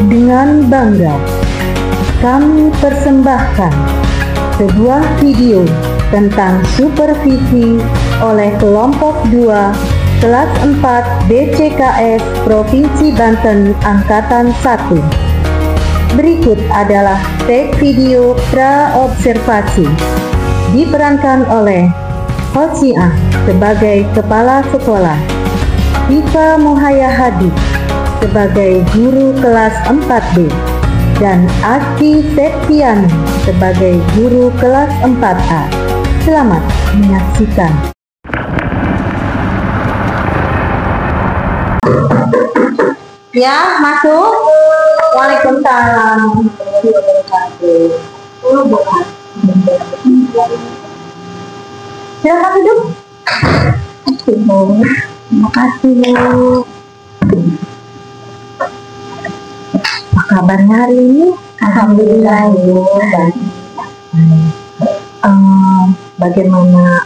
Dengan bangga, kami persembahkan sebuah video tentang supervisi oleh kelompok 2 kelas 4 BCKS Provinsi Banten Angkatan 1. Berikut adalah tag video pra-observasi diperankan oleh Hosiah sebagai Kepala Sekolah, Tifa Muhaya Hadi sebagai Guru kelas 4B, dan Aki Septiani sebagai Guru kelas 4A. Selamat menyaksikan. Ya, masuk. Waalaikumsalam. Silakan duduk. Terima kasih, Bu. Apa kabarnya hari ini? Alhamdulillah, Bu. Bagaimana?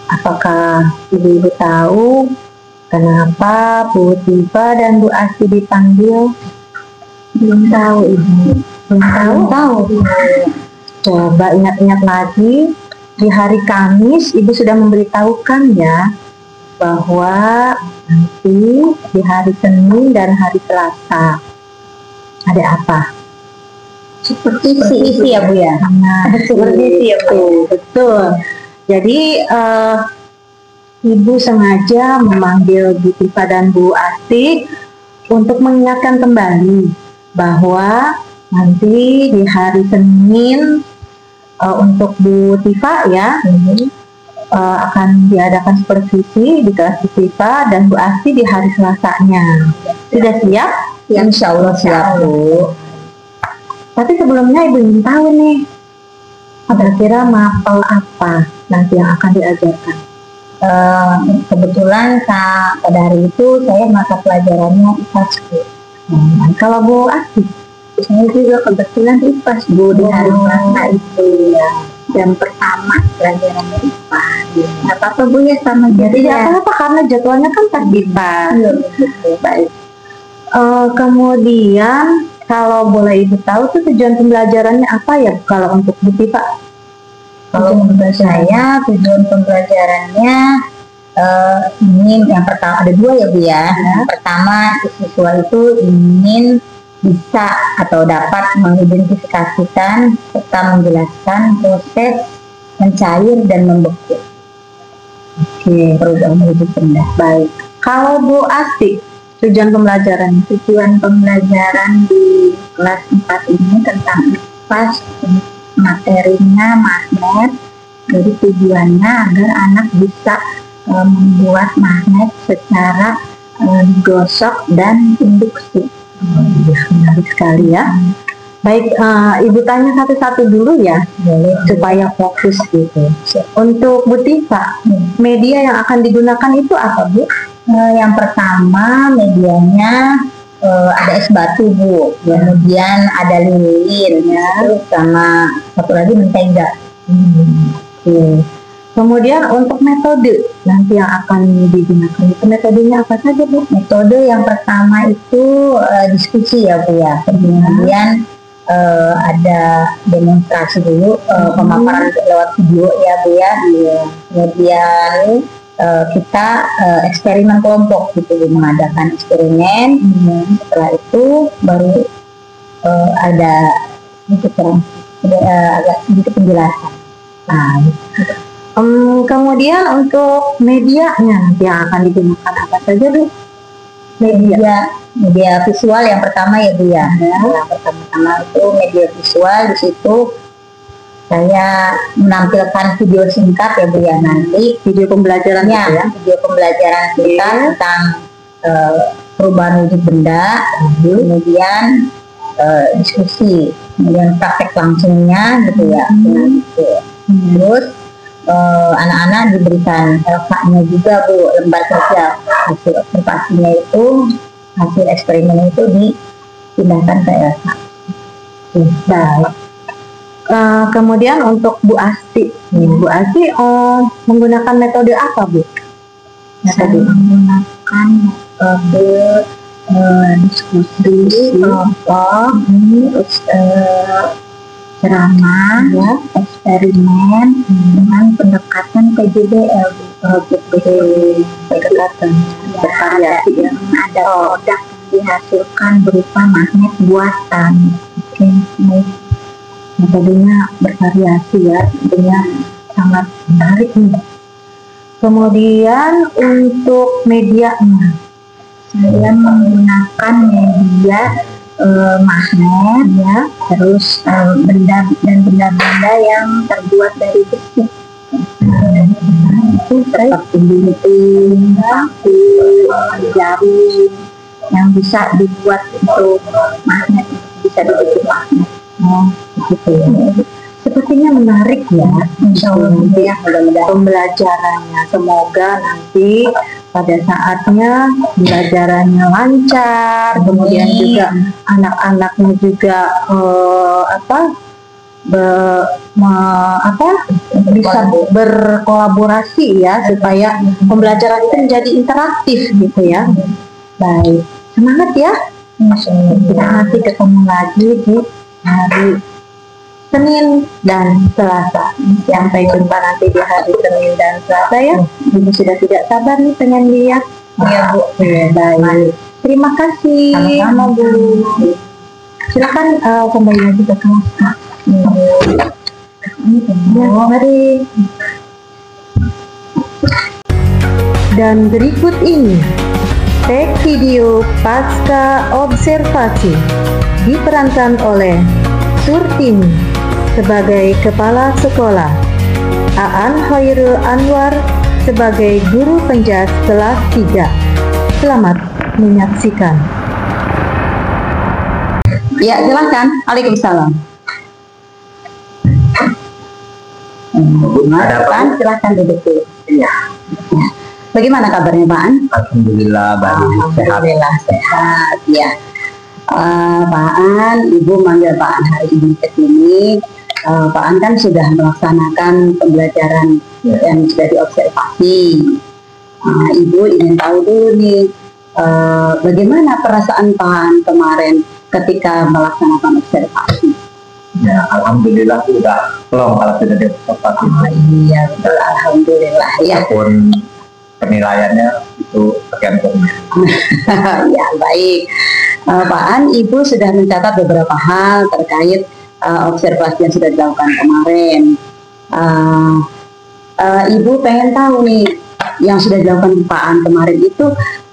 Apakah Ibu tahu kenapa Bu Tifa dan Bu Asti dipanggil? Belum tahu, Ibu. Belum tahu. Coba ingat-ingat lagi. Di hari Kamis, Ibu sudah memberitahukan ya bahwa nanti di hari Senin dan hari Selasa ada apa? Seperti isi ya, Bu ya. Nah, seperti isi ya, Bu. Betul. Jadi Ibu sengaja memanggil Bu Tifa dan Bu Asti untuk mengingatkan kembali bahwa nanti di hari Senin untuk Bu Tifa ya akan diadakan supervisi di kelas Bu Tifa, dan Bu Asti di hari Selasanya. Sudah siap? Ya, insya Allah siap, Bu. Tapi sebelumnya Ibu ingin tahu nih, kira-kira mapel apa nanti yang akan diajarkan? Kebetulan pada hari itu saya mata pelajarannya IPAS, Bu. Kalau Bu Asti? Saya juga kebetulan IPAS, Bu, di hari Selasa itu ya. Jam pertama pelajarannya IPAS. Nggak apa-apa, Bu, ya, sama jadi ya. Apa-apa karena jadwalnya kan pas IPAS. Baik. Kemudian kalau boleh Ibu tahu tuh tujuan pembelajarannya apa ya kalau untuk Bu Tifa? Kalau menurut saya tujuan pembelajarannya ingin, yang pertama ada dua ya, Bu ya. Yang pertama, siswa itu ingin bisa atau dapat mengidentifikasikan serta menjelaskan proses mencair dan membeku. Oke, perubahan wujud benda. Baik. Kalau Bu Asti, tujuan pembelajaran di kelas 4 ini tentang IPAS, materinya magnet. Jadi tujuannya agar anak bisa membuat magnet secara digosok dan induksi. Menarik sekali ya. Baik, Ibu tanya satu-satu dulu ya, supaya fokus gitu. Untuk Bu Tifa, media yang akan digunakan itu apa, Bu? Yang pertama medianya ada es batu, Bu. Kemudian ada lilin ya, sama satu lagi mentega. Oke. Kemudian untuk metode nanti yang akan digunakan itu metodenya apa saja, Bu? Metode yang pertama itu diskusi ya, Bu ya. Kemudian ada demonstrasi dulu, pemaparan lewat video ya, Bu ya. Kemudian kita eksperimen kelompok gitu, Bu, mengadakan eksperimen. Setelah itu baru ada agak sedikit penjelasan. Nah, kemudian untuk medianya nanti yang akan digunakan apa saja, Bu? Media visual yang pertama ya, Bu ya. Yang pertama itu media visual. Di situ saya menampilkan video singkat ya, Bu ya. Nanti video pembelajarannya ya, video pembelajaran kita tentang perubahan wujud benda. Kemudian diskusi, kemudian praktek langsungnya gitu ya. Terus anak-anak diberikan LK-nya juga, Bu, lembar kerja. Hasil observasinya itu, hasil eksperimen itu dipindahkan ke LK. Baik. Kemudian untuk Bu Asti, Bu Asti menggunakan metode apa, Bu? Saya menggunakan metode diskusi, kelompok, terus ceramah, ya, eksperimen dengan pendekatan PJBL, project pendekatan bervariasi yang ada produk yang dihasilkan berupa magnet buatan. Oke, baik. Metodenya bervariasi ya, tentunya sangat menarik nih. Kemudian untuk medianya, saya menggunakan media magnet ya, terus benda-benda yang terbuat dari besi. Itu seperti gunting, paku, jarum yang bisa dibuat untuk magnet, bisa dibikin magnet. Gitu. Sepertinya menarik ya, insya Allah nanti ya pembelajarannya. Semoga nanti pada saatnya pembelajarannya lancar, kemudian juga anak-anaknya juga bisa berkolaborasi ya, supaya pembelajaran itu menjadi interaktif gitu ya. Baik, semangat ya. Kita nanti ketemu lagi di hari Senin dan Selasa. Sampai jumpa nanti di hari Senin dan Selasa ya. Ibu sudah tidak sabar nih pengen lihat. Iya Bu. Baik. Terima kasih. Sama Bu. Silakan kembali lagi ke kelas Kak. Ya, mari. Dan berikut ini tag video pasca observasi diperankan oleh Surtini sebagai Kepala Sekolah, Aan Khairul Anwar sebagai Guru Penjas kelas 3. Selamat menyaksikan. Ya, silakan. Waalaikumsalam. Ada apa? Silakan duduk dulu. Iya. Bagaimana kabarnya Pak An? Alhamdulillah baik, sehat. Alhamdulillah sehat. Ya. Pak An, Ibu manggil Pak An hari ini ke sini. Pak An kan sudah melaksanakan pembelajaran yang sudah diobservasi. Ibu ingin tahu dulu nih, bagaimana perasaan Pak An kemarin ketika melaksanakan observasi? Ya, alhamdulillah sudah belum kalau sudah diobservasi. Iya, betul, alhamdulillah ya. Walaupun penilaiannya itu tergantung. Ya, baik. Pak An, Ibu sudah mencatat beberapa hal terkait observasi yang sudah dilakukan kemarin. Ibu pengen tahu nih, yang sudah dilakukan Pak An kemarin itu,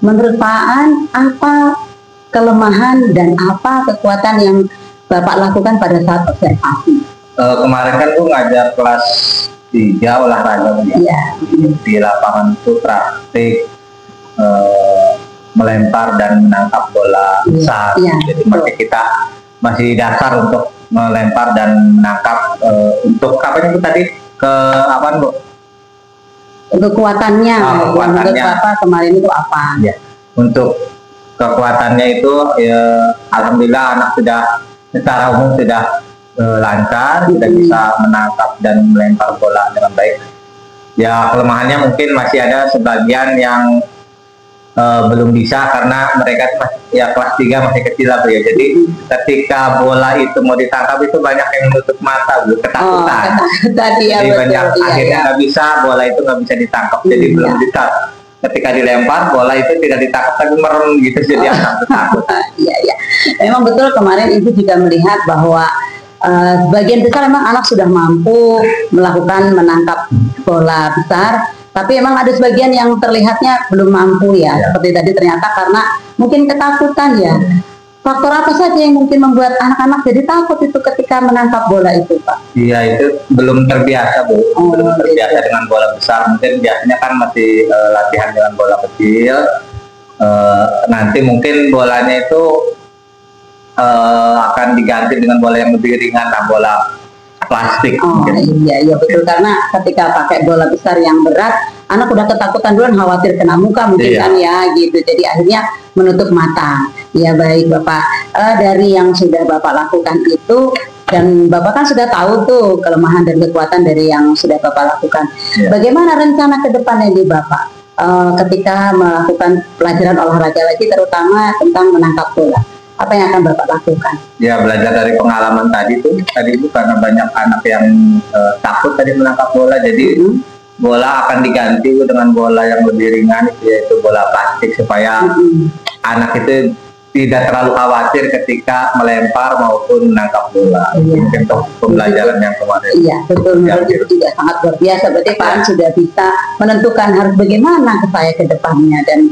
menurut Pak An, apa kelemahan dan apa kekuatan yang Bapak lakukan pada saat observasi? Kemarin kan tuh ngajar kelas 3 olahraga ya. Di lapangan itu praktik melempar dan menangkap bola besar. Ya, jadi masih kita masih dasar untuk melempar dan menangkap. Untuk apa itu tadi ke apa Bu? Kekuatannya. Kekuatannya. Menurut Bapak kemarin itu apa? Ya. Untuk kekuatannya itu ya, alhamdulillah anak sudah secara umum sudah lancar, sudah bisa menangkap dan melempar bola dengan baik. Ya, kelemahannya mungkin masih ada sebagian yang belum bisa karena mereka masih, ya kelas 3 masih kecil lah Bu ya. Jadi ketika bola itu mau ditangkap itu banyak yang menutup mata Bu, ketakutan. Tadi ya, jadi betul, banyak akhirnya nggak bisa, bola itu nggak bisa ditangkap. Jadi belum bisa. Ketika dilempar bola itu tidak ditangkap tapi merem gitu, jadi anak takut. Iya, iya. Memang betul kemarin Ibu juga melihat bahwa sebagian besar memang anak sudah mampu melakukan menangkap bola besar, tapi memang ada sebagian yang terlihatnya belum mampu ya. Seperti tadi ternyata karena mungkin ketakutan ya. Faktor apa saja yang mungkin membuat anak-anak jadi takut itu ketika menangkap bola itu, Pak? Iya, itu belum terbiasa Bu, belum terbiasa dengan bola besar. Mungkin biasanya kan masih latihan dengan bola kecil. Nanti mungkin bolanya itu akan diganti dengan bola yang lebih ringan, lah bola plastik. Iya betul, karena ketika pakai bola besar yang berat, anak udah ketakutan duluan, khawatir kena muka mungkin kan ya gitu. Jadi akhirnya menutup mata. Ya baik Bapak, dari yang sudah Bapak lakukan itu, dan Bapak kan sudah tahu tuh kelemahan dan kekuatan dari yang sudah Bapak lakukan. Bagaimana rencana ke depannya di Bapak? ketika melakukan pelajaran olahraga lagi, terutama tentang menangkap bola? Apa yang akan Bapak lakukan? Ya, belajar dari pengalaman tadi itu karena banyak anak yang takut tadi menangkap bola, jadi bola akan diganti dengan bola yang lebih ringan, yaitu bola plastik, supaya anak itu tidak terlalu khawatir ketika melempar maupun menangkap bola. Mungkin untuk pembelajaran yang kemarin. Iya, betul. Itu juga sangat luar biasa. Berarti Pak An sudah bisa menentukan harus bagaimana saya ke depannya, dan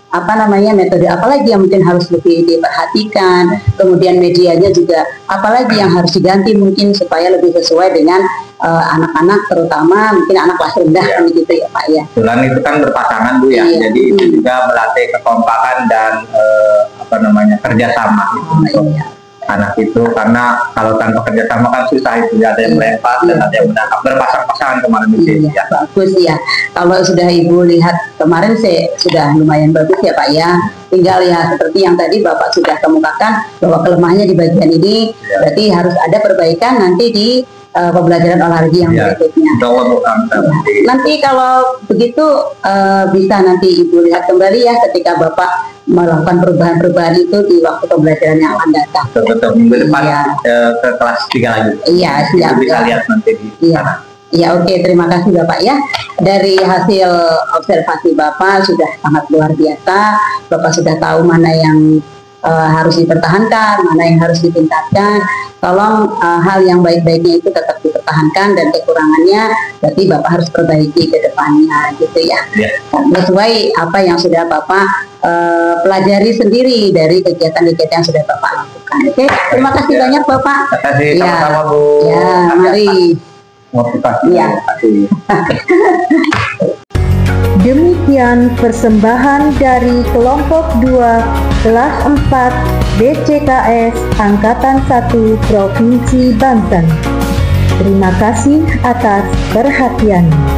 apa namanya, metode apalagi yang mungkin harus lebih diperhatikan, kemudian medianya juga apalagi yang harus diganti mungkin supaya lebih sesuai dengan anak-anak, terutama mungkin anak kelas rendah, begitu ya Pak ya. Kebetulan itu kan berpasangan Bu ya, jadi itu juga melatih kekompakan dan kerjasama untuk anak itu, karena kalau tanpa kerjasama kan susah itu, ada yang melempar dan ada yang menangkap, berpasang-pasangan kemarin itu. Ya, bagus ya. Kalau sudah Ibu lihat kemarin sudah lumayan bagus ya Pak ya. Tinggal ya seperti yang tadi Bapak sudah kemukakan bahwa kelemahannya di bagian ini, berarti harus ada perbaikan nanti di pembelajaran olahraga yang berikutnya. Nanti kalau begitu bisa nanti Ibu lihat kembali ya ketika Bapak melakukan perubahan-perubahan itu di waktu pembelajaran yang akan datang. Betul, minggu depan ke kelas 3 lagi. Iya, siap. Bisa lihat nanti di sana. Ya, oke, terima kasih Bapak ya. Dari hasil observasi Bapak sudah sangat luar biasa. Bapak sudah tahu mana yang harus dipertahankan, mana yang harus ditingkatkan. Tolong hal yang baik-baiknya itu tetap dipertahankan, dan kekurangannya berarti Bapak harus perbaiki ke depannya, gitu ya. Sesuai apa yang sudah Bapak pelajari sendiri dari kegiatan-kegiatan yang sudah Bapak lakukan. Oke, terima kasih banyak Bapak. Terima kasih, sama-sama Bu. Ya, mari. Motivasi. Ya. Demikian persembahan dari kelompok 2 kelas 4 BCKS Angkatan 1 Provinsi Banten. Terima kasih atas perhatiannya.